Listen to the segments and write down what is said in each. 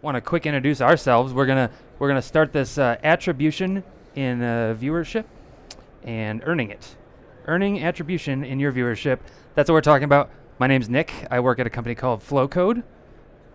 want to quick introduce ourselves. We're gonna start this attribution in viewership and earning it. Earning attribution in your viewership. That's what we're talking about. My name's Nick. I work at a company called Flowcode.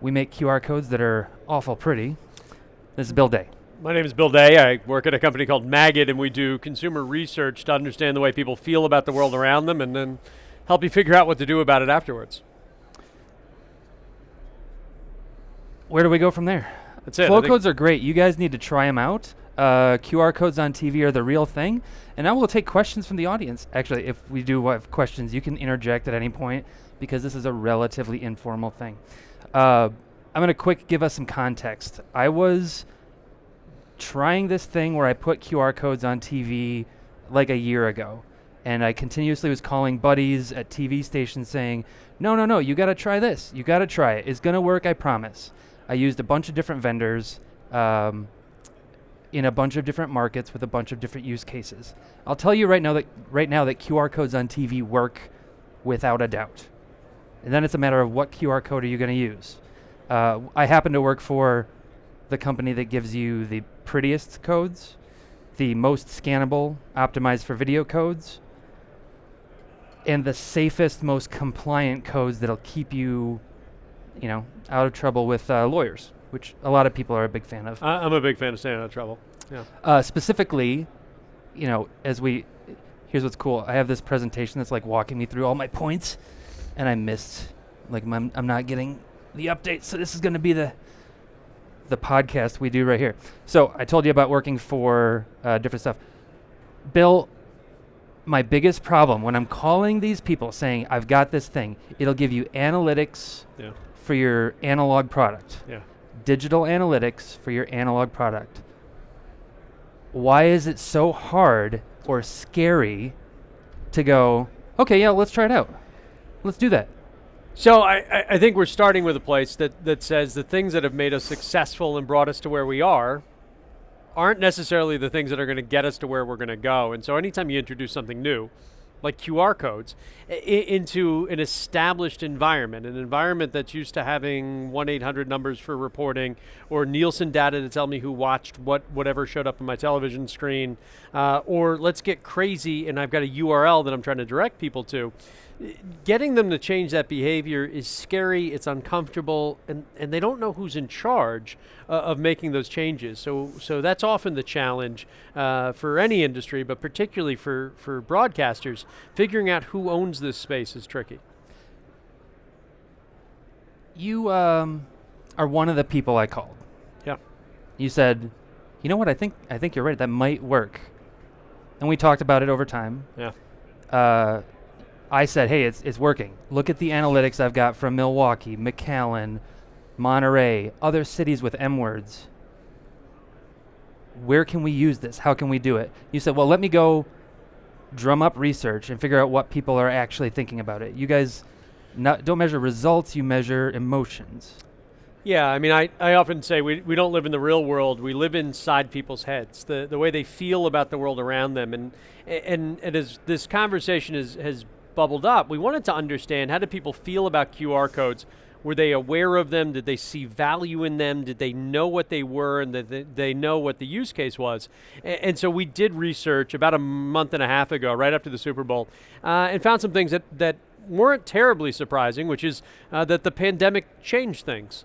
We make QR codes that are awful pretty. This is Bill Day. My name is Bill Day. I work at a company called Maggot, and we do consumer research to understand the way people feel about the world around them and then help you figure out what to do about it afterwards. Where do we go from there? That's it. Flow codes are great. You guys need to try them out. QR codes on TV are the real thing. And I will take questions from the audience. Actually, if we do have questions, you can interject at any point because this is a relatively informal thing. I'm going to give us some context. I was trying this thing where I put QR codes on TV like a year ago. And I continuously was calling buddies at TV stations saying, no, you got to try this. You got to try it. It's going to work, I promise. I used a bunch of different vendors in a bunch of different markets with a bunch of different use cases. I'll tell you right now that QR codes on TV work without a doubt. And then it's a matter of what QR code are you going to use. I happen to work for the company that gives you the prettiest codes, the most scannable, optimized for video codes, and the safest, most compliant codes that'll keep you out of trouble with lawyers, which a lot of people are a big fan of. I'm a big fan of staying out of trouble. Yeah. Specifically, here's what's cool. I have this presentation that's like walking me through all my points, and I missed, I'm not getting the update. So this is going to be the podcast we do right here. So I told you about working for different stuff. Bill, my biggest problem when I'm calling these people saying, I've got this thing, it'll give you analytics for your analog product. Yeah. Digital analytics for your analog product. Why is it so hard or scary to go, okay, yeah, let's try it out. Let's do that. So I think we're starting with a place that says the things that have made us successful and brought us to where we are aren't necessarily the things that are going to get us to where we're going to go. And so anytime you introduce something new, like QR codes, into an established environment, an environment that's used to having 1-800 numbers for reporting or Nielsen data to tell me who watched whatever showed up on my television screen, or let's get crazy and I've got a URL that I'm trying to direct people to. Getting them to change that behavior is scary, it's uncomfortable, and they don't know who's in charge of making those changes. So that's often the challenge for any industry, but particularly for broadcasters. Figuring out who owns this space is tricky. You are one of the people I called. Yeah. You said, you know what, I think you're right, that might work. And we talked about it over time. Yeah. I said, hey, it's working. Look at the analytics I've got from Milwaukee, McAllen, Monterey, other cities with M words. Where can we use this? How can we do it? You said, well, let me go drum up research and figure out what people are actually thinking about it. You guys don't measure results, you measure emotions. Yeah, I mean, I often say we don't live in the real world. We live inside people's heads, the way they feel about the world around them. And as this conversation has bubbled up, we wanted to understand, how do people feel about QR codes? Were they aware of them? Did they see value in them? Did they know what they were and that they know what the use case was? And so we did research about a month and a half ago, right after the Super Bowl, and found some things that weren't terribly surprising, which is that the pandemic changed things.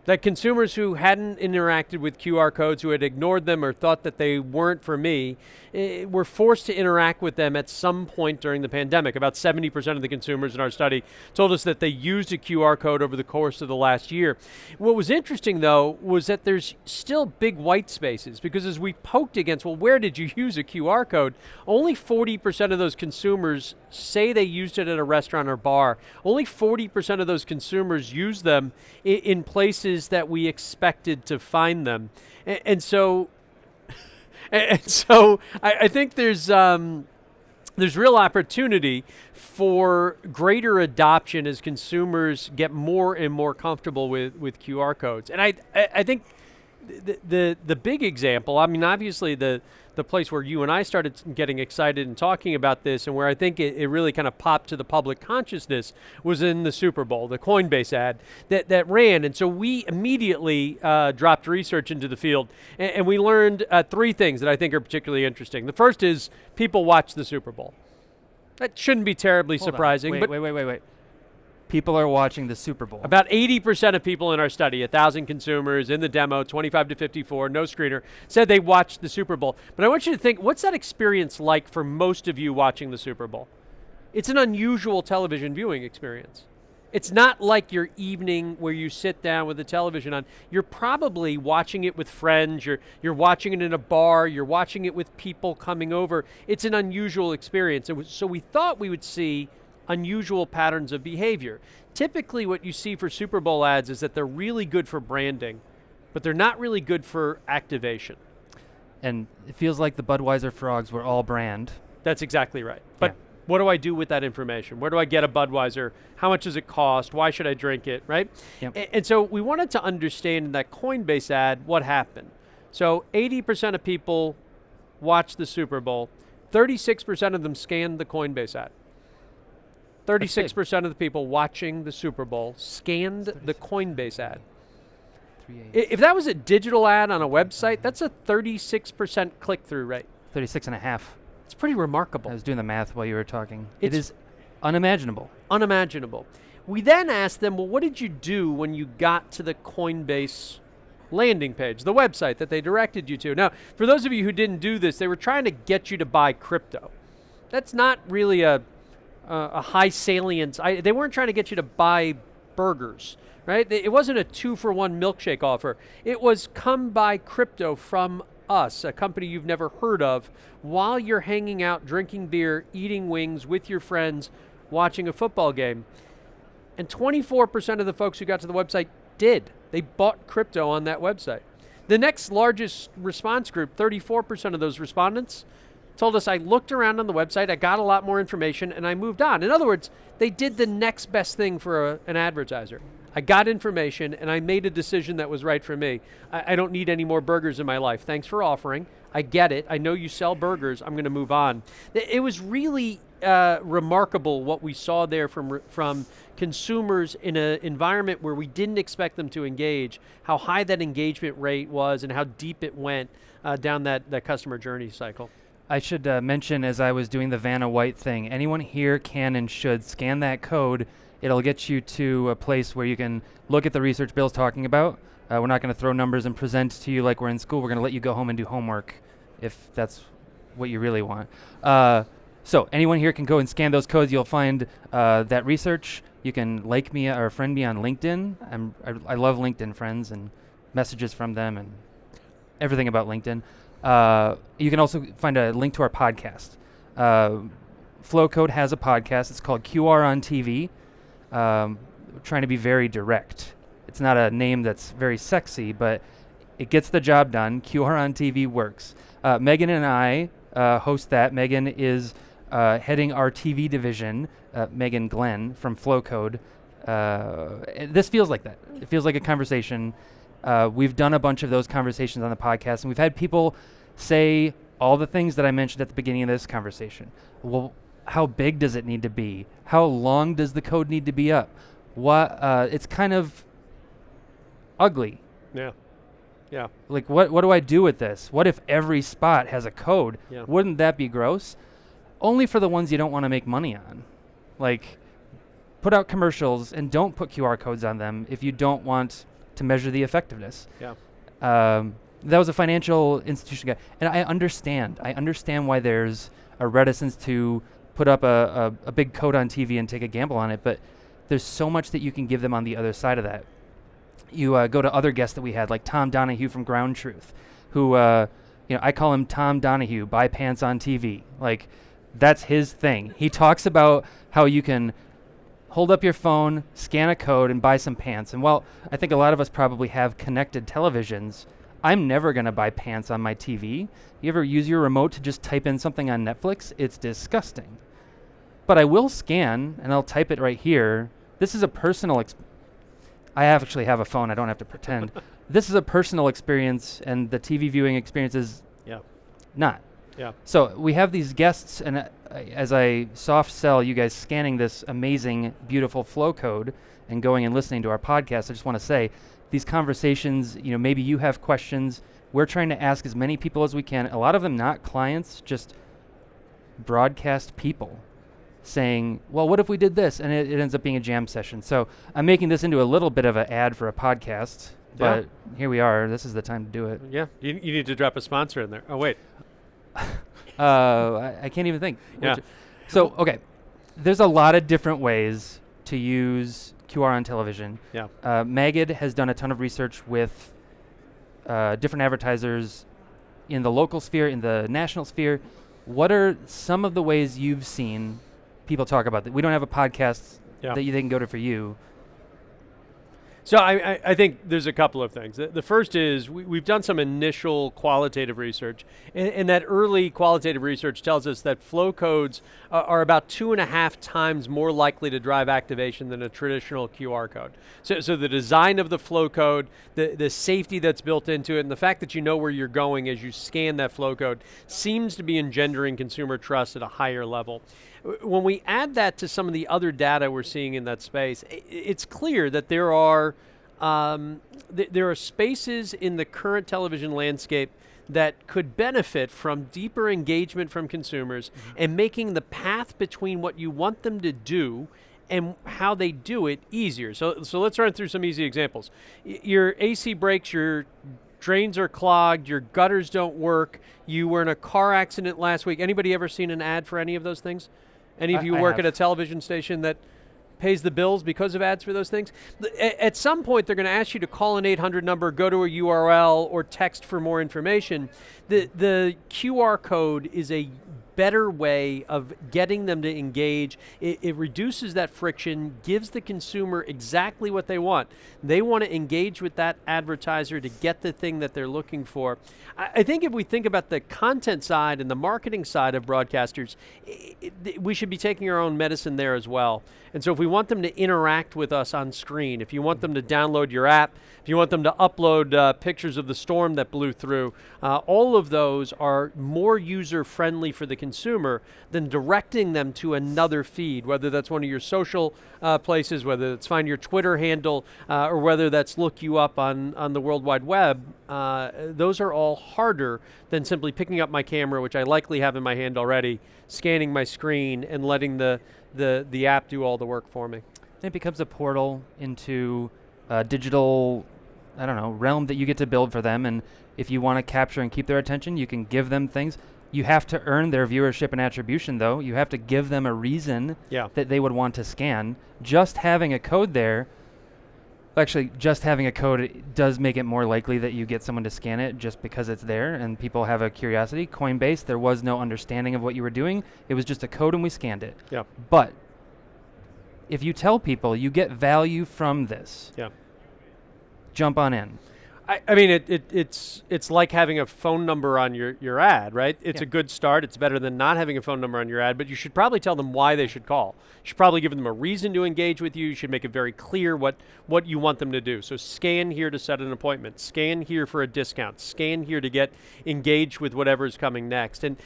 That consumers who hadn't interacted with QR codes, who had ignored them or thought that they weren't for me, were forced to interact with them at some point during the pandemic. About 70% of the consumers in our study told us that they used a QR code over the course of the last year. What was interesting, though, was that there's still big white spaces, because as we poked against, well, where did you use a QR code? Only 40% of those consumers say they used it at a restaurant or bar. Only 40% of those consumers use them in places that we expected to find them. And so I think there's real opportunity for greater adoption as consumers get more and more comfortable with QR codes. And I think the big example, I mean, obviously the the place where you and I started getting excited and talking about this, and where I think it really kind of popped to the public consciousness, was in the Super Bowl, the Coinbase ad that ran. And so we immediately dropped research into the field, and we learned 3 things that I think are particularly interesting. The first is people watch the Super Bowl. That shouldn't be terribly surprising. Wait. People are watching the Super Bowl. About 80% of people in our study, 1,000 consumers in the demo, 25 to 54, no screener, said they watched the Super Bowl. But I want you to think, what's that experience like for most of you watching the Super Bowl? It's an unusual television viewing experience. It's not like your evening where you sit down with the television on. You're probably watching it with friends. You're watching it in a bar. You're watching it with people coming over. It's an unusual experience. So we thought we would see unusual patterns of behavior. Typically what you see for Super Bowl ads is that they're really good for branding, but they're not really good for activation. And it feels like the Budweiser frogs were all brand. That's exactly right. But what do I do with that information? Where do I get a Budweiser? How much does it cost? Why should I drink it, right? Yep. And so we wanted to understand in that Coinbase ad what happened. So 80% of people watched the Super Bowl. 36% of them scanned the Coinbase ad. 36% of the people watching the Super Bowl scanned the Coinbase ad. If that was a digital ad on a website, that's a 36% click-through rate. 36.5. It's pretty remarkable. I was doing the math while you were talking. It is unimaginable. Unimaginable. We then asked them, well, what did you do when you got to the Coinbase landing page, the website that they directed you to? Now, for those of you who didn't do this, they were trying to get you to buy crypto. That's not really a high salience. They weren't trying to get you to buy burgers, right? It wasn't a 2-for-1 milkshake offer. It was come buy crypto from us, a company you've never heard of, while you're hanging out, drinking beer, eating wings with your friends, watching a football game. And 24% of the folks who got to the website did. They bought crypto on that website. The next largest response group, 34% of those respondents, told us, I looked around on the website, I got a lot more information, and I moved on. In other words, they did the next best thing for an advertiser. I got information, and I made a decision that was right for me. I don't need any more burgers in my life. Thanks for offering. I get it. I know you sell burgers. I'm going to move on. It was really remarkable what we saw there from consumers in an environment where we didn't expect them to engage, how high that engagement rate was, and how deep it went down that customer journey cycle. I should mention, as I was doing the Vanna White thing, anyone here can and should scan that code. It'll get you to a place where you can look at the research Bill's talking about. We're not going to throw numbers and present to you like we're in school. We're going to let you go home and do homework if that's what you really want. So anyone here can go and scan those codes. You'll find that research. You can like me or friend me on LinkedIn. I love LinkedIn friends and messages from them and everything about LinkedIn. You can also find a link to our podcast. Flowcode has a podcast. It's called QR on TV. Trying to be very direct. It's not a name that's very sexy, but it gets the job done. QR on TV works. Megan and I host that. Megan is heading our TV division, Megan Glenn from Flowcode. This feels like that. It feels like a conversation. We've done a bunch of those conversations on the podcast, and we've had people say all the things that I mentioned at the beginning of this conversation. Well, how big does it need to be? How long does the code need to be up? It's kind of ugly. Yeah. Yeah. Like, what do I do with this? What if every spot has a code? Yeah. Wouldn't that be gross? Only for the ones you don't want to make money on. Like, put out commercials and don't put QR codes on them if you don't want to measure the effectiveness. Yeah. That was a financial institution guy. And I understand why there's a reticence to put up a big code on TV and take a gamble on it, but there's so much that you can give them on the other side of that. You go to other guests that we had, like Tom Donahue from Ground Truth, who, I call him Tom Donahue, buy pants on TV. Like, that's his thing. He talks about how you can hold up your phone, scan a code, and buy some pants. And while I think a lot of us probably have connected televisions, I'm never going to buy pants on my TV. You ever use your remote to just type in something on Netflix? It's disgusting. But I will scan, and I'll type it right here. This is a personal I actually have a phone. I don't have to pretend. This is a personal experience, and the TV viewing experience is not. Yeah. So we have these guests, and as I soft sell you guys scanning this amazing, beautiful flow code and going and listening to our podcast, I just want to say, these conversations, maybe you have questions. We're trying to ask as many people as we can. A lot of them not clients, just broadcast people saying, well, what if we did this? And it ends up being a jam session. So I'm making this into a little bit of an ad for a podcast, but here we are. This is the time to do it. Yeah, you need to drop a sponsor in there. Oh, wait. I can't even think. Yeah. So, okay, there's a lot of different ways to use QR on television. Yeah. Magid has done a ton of research with different advertisers in the local sphere, in the national sphere. What are some of the ways you've seen people talk about that? We don't have a podcast that they can go to for you. So I think there's a couple of things. The first is we've done some initial qualitative research, and that early qualitative research tells us that flow codes are about 2.5 times more likely to drive activation than a traditional QR code. So the design of the flow code, the safety that's built into it, and the fact that you know where you're going as you scan that flow code seems to be engendering consumer trust at a higher level. When we add that to some of the other data we're seeing in that space, it's clear that there are spaces in the current television landscape that could benefit from deeper engagement from consumers and making the path between what you want them to do and how they do it easier. So let's run through some easy examples. Your AC breaks, your drains are clogged, your gutters don't work, you were in a car accident last week. Anybody ever seen an ad for any of those things? Any of you work at a television station that pays the bills because of ads for those things? At some point, they're going to ask you to call an 800 number, go to a URL, or text for more information. The QR code is a better way of getting them to engage. It reduces that friction, gives the consumer exactly what they want. They want to engage with that advertiser to get the thing that they're looking for. I think if we think about the content side and the marketing side of broadcasters, we should be taking our own medicine there as well. And so if we want them to interact with us on screen, if you want them to download your app, if you want them to upload pictures of the storm that blew through, all of those are more user-friendly for the consumer than directing them to another feed, whether that's one of your social places, whether it's find your Twitter handle, or whether that's look you up on the World Wide Web. Those are all harder than simply picking up my camera, which I likely have in my hand already, scanning my screen, and letting the app do all the work for me. It becomes a portal into a digital, realm that you get to build for them. And if you want to capture and keep their attention, you can give them things. You have to earn their viewership and attribution, though. You have to give them a reason that they would want to scan. Just having a code there, actually, just having a code does make it more likely that you get someone to scan it just because it's there and people have a curiosity. Coinbase, there was no understanding of what you were doing. It was just a code and we scanned it. Yeah. But if you tell people you get value from this, jump on in. I mean, it's like having a phone number on your ad, right? It's a good start. It's better than not having a phone number on your ad, but you should probably tell them why they should call. You should probably give them a reason to engage with you. You should make it very clear what you want them to do. So scan here to set an appointment. Scan here for a discount. Scan here to get engaged with whatever is coming next. And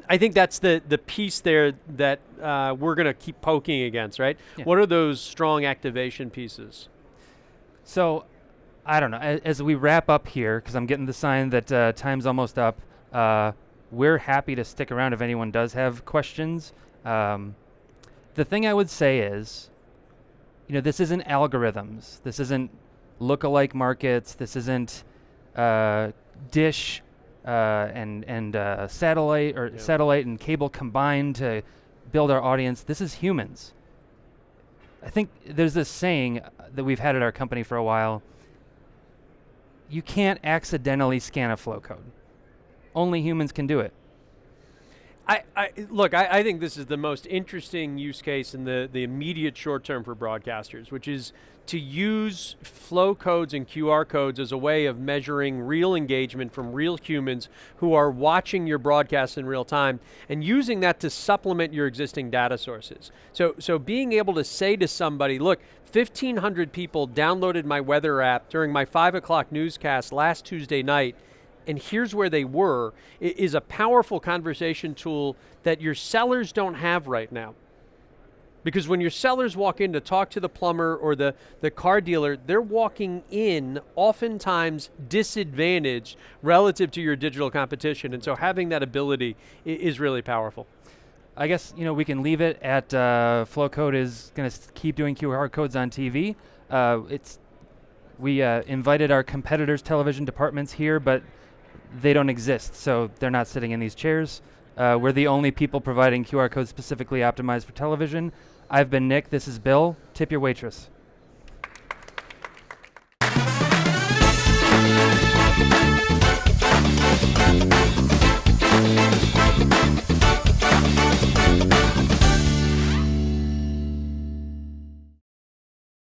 I think that's the piece there that we're going to keep poking against, right? Yeah. What are those strong activation pieces? So I don't know. As we wrap up here, because I'm getting the sign that time's almost up, we're happy to stick around if anyone does have questions. The thing I would say is, this isn't algorithms. This isn't lookalike markets. This isn't dish and satellite and cable combined to build our audience. This is humans. I think there's this saying that we've had at our company for a while. You can't accidentally scan a flow code. Only humans can do it. I think this is the most interesting use case in the immediate short term for broadcasters, which is to use flow codes and QR codes as a way of measuring real engagement from real humans who are watching your broadcast in real time and using that to supplement your existing data sources. So being able to say to somebody, look, 1,500 people downloaded my weather app during my 5 o'clock newscast last Tuesday night, and here's where they were, is a powerful conversation tool that your sellers don't have right now. Because when your sellers walk in to talk to the plumber or the car dealer, they're walking in oftentimes disadvantaged relative to your digital competition. And so having that ability is really powerful. I guess, we can leave it at Flowcode is going to keep doing QR codes on TV. We invited our competitors' television departments here, but they don't exist, so they're not sitting in these chairs. We're the only people providing QR codes specifically optimized for television. I've been Nick, this is Bill. Tip your waitress.